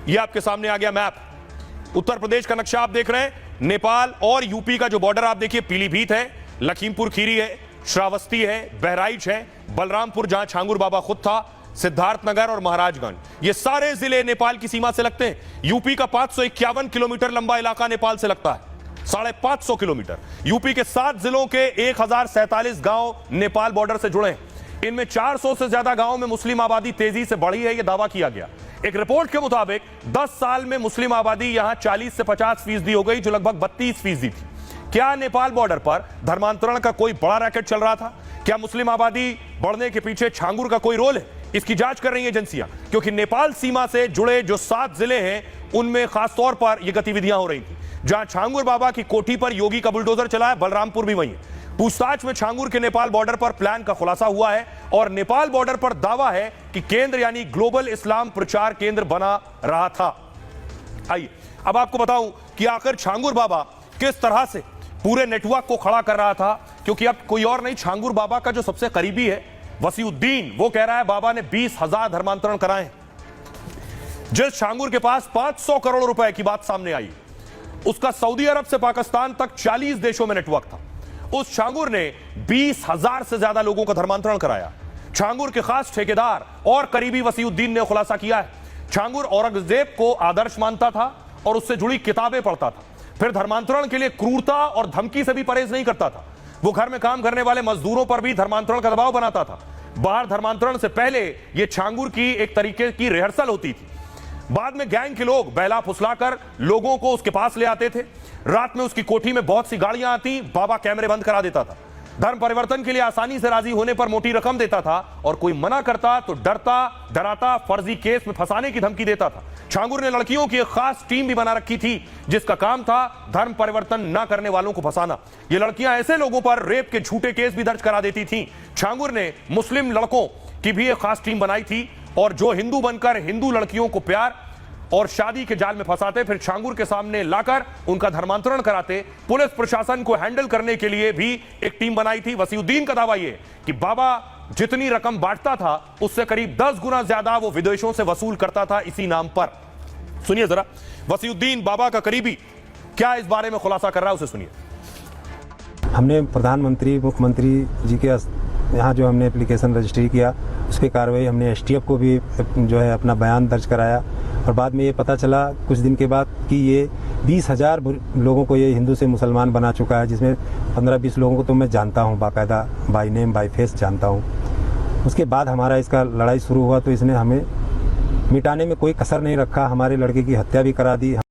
ये आपके सामने आ गया मैप। उत्तर प्रदेश का नक्शा आप देख रहे हैं, नेपाल और यूपी का जो बॉर्डर आप देखिए, पीलीभीत है, लखीमपुर खीरी है, श्रावस्ती है, बहराइच है, बलरामपुर जहां छांगुर बाबा खुद था, सिद्धार्थनगर और महाराजगंज, ये सारे जिले नेपाल की सीमा से लगते हैं। यूपी का 551 किलोमीटर लंबा इलाका नेपाल से लगता है, 550 किलोमीटर। यूपी के 7 जिलों के 1047 गांव नेपाल बॉर्डर से जुड़े हैं। इनमें 400 से ज्यादा गांवों में मुस्लिम आबादी तेजी से बढ़ी है, यह दावा किया गया। एक रिपोर्ट के मुताबिक 10 साल में मुस्लिम आबादी यहां 40 से 50% हो गई, जो लगभग 32% थी। क्या नेपाल बॉर्डर पर धर्मांतरण का कोई बड़ा रैकेट चल रहा था? क्या मुस्लिम आबादी बढ़ने के पीछे छांगुर का कोई रोल है? इसकी जांच कर रही है एजेंसियां, क्योंकि नेपाल सीमा से जुड़े जो 7 जिले हैं उनमें खासतौर पर यह गतिविधियां हो रही थी। जहां छांगुर बाबा की कोठी पर योगी का बुलडोजर चला है, बलरामपुर भी वही है। पूछताछ में छांगुर के नेपाल बॉर्डर पर प्लान का खुलासा हुआ है और नेपाल बॉर्डर पर दावा है कि केंद्र यानी ग्लोबल इस्लाम प्रचार केंद्र बना रहा था। आइए अब आपको बताऊं कि आखिर छांगुर बाबा किस तरह से पूरे नेटवर्क को खड़ा कर रहा था, क्योंकि अब कोई और नहीं, छांगुर बाबा का जो सबसे करीबी है वसीउद्दीन, वो कह रहा है बाबा ने 20,000 धर्मांतरण कराए। जिस छांगुर के पास 500 करोड़ रुपए की बात सामने आई, उसका सऊदी अरब से पाकिस्तान तक 40 देशों में नेटवर्क था। उस छांगुर ने 20,000 से ज्यादा लोगों का धर्मांतरण कराया। छांगुर के खास ठेकेदार और करीबी वसीउद्दीन ने खुलासा किया है, छांगुर औरंगजेब को आदर्श मानता था और उससे जुड़ी किताबें पढ़ता था। फिर धर्मांतरण के लिए क्रूरता और धमकी से भी परहेज नहीं करता था। वो घर में काम करने वाले मजदूरों पर भी धर्मांतरण का दबाव बनाता था। बाहर धर्मांतरण से पहले यह छांगुर की एक तरीके की रिहर्सल होती थी। बाद में गैंग के लोग बहला फुसलाकर लोगों को उसके पास ले आते थे। रात में उसकी कोठी में बहुत सी गाड़ियां आती, बाबा कैमरे बंद करा देता था। धर्म परिवर्तन के लिए आसानी से राजी होने पर मोटी रकम देता था और कोई मना करता तो डराता फर्जी केस में फंसाने की धमकी देता था। छांगुर ने लड़कियों की एक खास टीम भी बना रखी थी, जिसका काम था धर्म परिवर्तन न करने वालों को फंसाना। ये लड़कियां ऐसे लोगों पर रेप के झूठे केस भी दर्ज करा देती थी। छांगुर ने मुस्लिम लड़कों की भी एक खास टीम बनाई थी और जो हिंदू बनकर हिंदू लड़कियों को प्यार और शादी के जाल में फंसाते, फिर छांगुर के सामने लाकर उनका धर्मांतरण कराते। पुलिस प्रशासन को हैंडल करने के लिए भी एक टीम बनाई थी। वसीउद्दीन का दावा यह कि बाबा जितनी रकम बांटता था उससे करीब 10 गुना ज्यादा वो विदेशों से वसूल करता था इसी नाम पर। सुनिए जरा, वसीउद्दीन बाबा का करीबी क्या इस बारे में खुलासा कर रहा है, उसे सुनिए। हमने प्रधानमंत्री मुख्यमंत्री जी के यहाँ जो हमने एप्लीकेशन रजिस्ट्री किया, उस पर कार्रवाई हमने STF को भी जो है अपना बयान दर्ज कराया और बाद में ये पता चला कुछ दिन के बाद कि ये 20,000 लोगों को ये हिंदू से मुसलमान बना चुका है, जिसमें 15-20 लोगों को तो मैं जानता हूँ, बाकायदा बाई नेम बाई फेस जानता हूँ। उसके बाद हमारा इसका लड़ाई शुरू हुआ तो इसने हमें मिटाने में कोई कसर नहीं रखा, हमारे लड़के की हत्या भी करा दी।